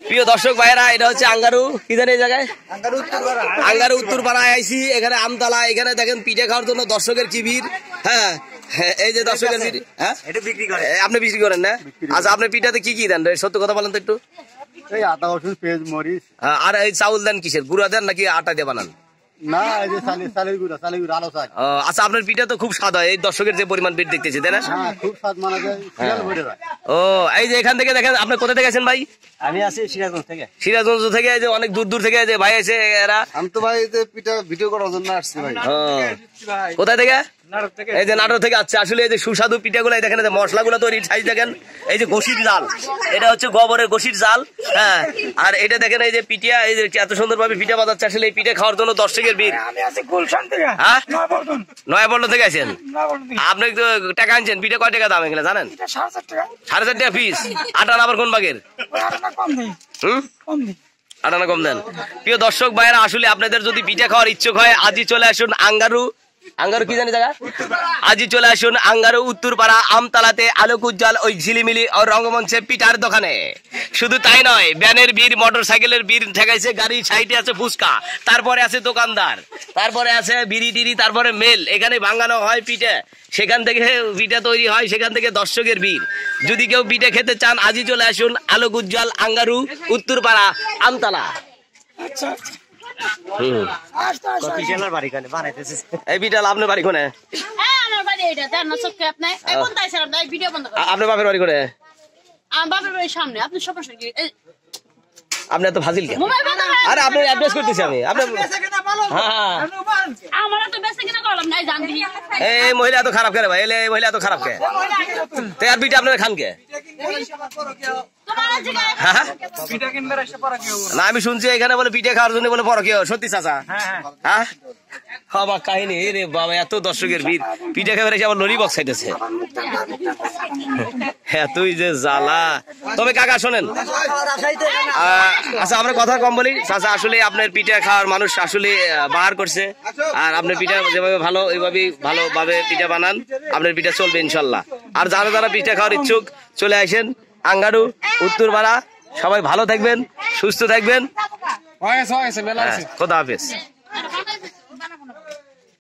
প্রিয় দর্শক ভাইয়েরা, এটা হচ্ছে আঙ্গারু, কি জানি এই জায়গায় আঙ্গারু উত্তরপাড়ায় আইসি। এখানে আমতলা, এখানে দেখেন পিঠে খাওয়ার জন্য দর্শকের কি ভিড়। হ্যাঁ, এই যে দর্শকের ভিড়। হ্যাঁ, আপনি বিক্রি করেন না? আচ্ছা, আপনি পিঠাতে কি কি দেন সত্য কথা বলেন তো একটু। এই আদা রসুন পেঁয়াজ মরিচ। আর এই চাউল দেন কিসের, গুঁড়া দেন নাকি আটা দিয়ে বানান? না, এই যে চালের গুঁড়া আলো চাল। আচ্ছা, আপনার পিঠা তো খুব স্বাদ হয়, এই দর্শকের যে পরিমাণ ভিড় দেখতেছি, তাই না? খুব স্বাদ মানা যায়, শিয়াল ভরে যায়। ও, এই যে এখান থেকে দেখেন, আপনি কোথা থেকে আছেন ভাই? আমি আছি সিরাজগঞ্জ থেকে। সিরাজগঞ্জ থেকে, এই যে অনেক দূর দূর থেকে যে ভাই এসে এরা। আমি তো ভাই পিঠা ভিডিও করার জন্য আসছি ভাই। কোথায় থেকে? এই যে নাটোর থেকে। আচ্ছা, আসলে এই যে সুস্বাদু পিঠাগুলো দেখেন, যে মশলাগুলো তৈরির সাইজ দেখেন, এই যে গোশির জাল, এটা হচ্ছে গোবরের গোশির জাল। হ্যাঁ, আর এটা দেখেন এই যে পিঠা, এই যে এত সুন্দর ভাবে পিঠা বাজাচ্ছে। আসলে এই পিঠা খাওয়ার জন্য দর্শকের ভিড়। হ্যাঁ, নয়াপল্টন থেকে আছেন আপনি? টাকা আনছেন, পিঠা কয় টাকা দাম এগুলো জানেন? 4.5 টাকা পিস। আটানা আবার কোন বাগের? আটানা কম দেন। প্রিয় দর্শক ভাইয়েরা, আসলে আপনাদের যদি পিঠা খাওয়ার ইচ্ছুক হয়, আজই চলে আসুন আঙ্গারু কি জানি জায়গা, আজই চলে আসুন আঙ্গারু উত্তরপাড়া আমতলাতে আলোক উজ্জ্বল ওই ঝিলিমিলি ও রঙ্গমঞ্চে পিঠার দোকানে। শুধু তাই নয়, ভ্যানের ভিড়, মোটর সাইকেলের ভিড় ঠেকাইছে, গাড়ি সাইডে আছে ফুচকা, তারপরে আছে দোকানদার, তারপরে আছে বিড়ি টিড়ি, তারপরে মেল। এখানে ভাঙানো হয় পিঠে, সেখান থেকে পিঠা তৈরি হয়, সেখান থেকে দর্শকের ভিড়। যদি কেউ পিঠে খেতে চান, আজই চলে আসুন আলোক উজ্জ্বল আঙ্গারু উত্তরপাড়া আমতলা। এই বিটাল আপনার বাড়ি কোনে? আপনার বাপের বাড়ি কোনে? আপনি এত ফাজিল কেন? আরে আপনার অ্যাড্রেস করতেছি আমি। এই মহিলা এত খারাপ কে ভাই? এই মহিলা এত খারাপ কে? আর বিটা আপনার খান কে? না, আমি শুনছি এখানে বলে পিঠে খাওয়ার জন্য বলে বড় কেউ। সত্যি চাচা? হ্যাঁ, আমার কাহিনী রে বাবা, এত দর্শকের ভিড়, পিঠে খাবার এসে আবার ললিপপ খাইতেছে। তুই যে জ্বালা। তবে কাকা শোনেন, আচ্ছা আমরা কথা কম বলি চাচা, আসলে আপনার পিঠে খাওয়ার মানুষ আসলে বাহার করছে। আর আপনার পিঠা যেভাবে ভালো, এইভাবে ভালোভাবে পিঠা বানান, আপনার পিঠা চলবে ইনশাল্লাহ। আর যারা যারা পিঠা খাওয়ার ইচ্ছুক, চলে আসেন আঙ্গারু উত্তরপাড়া। সবাই ভালো থাকবেন, সুস্থ থাকবেন। খোদা হাফেজ।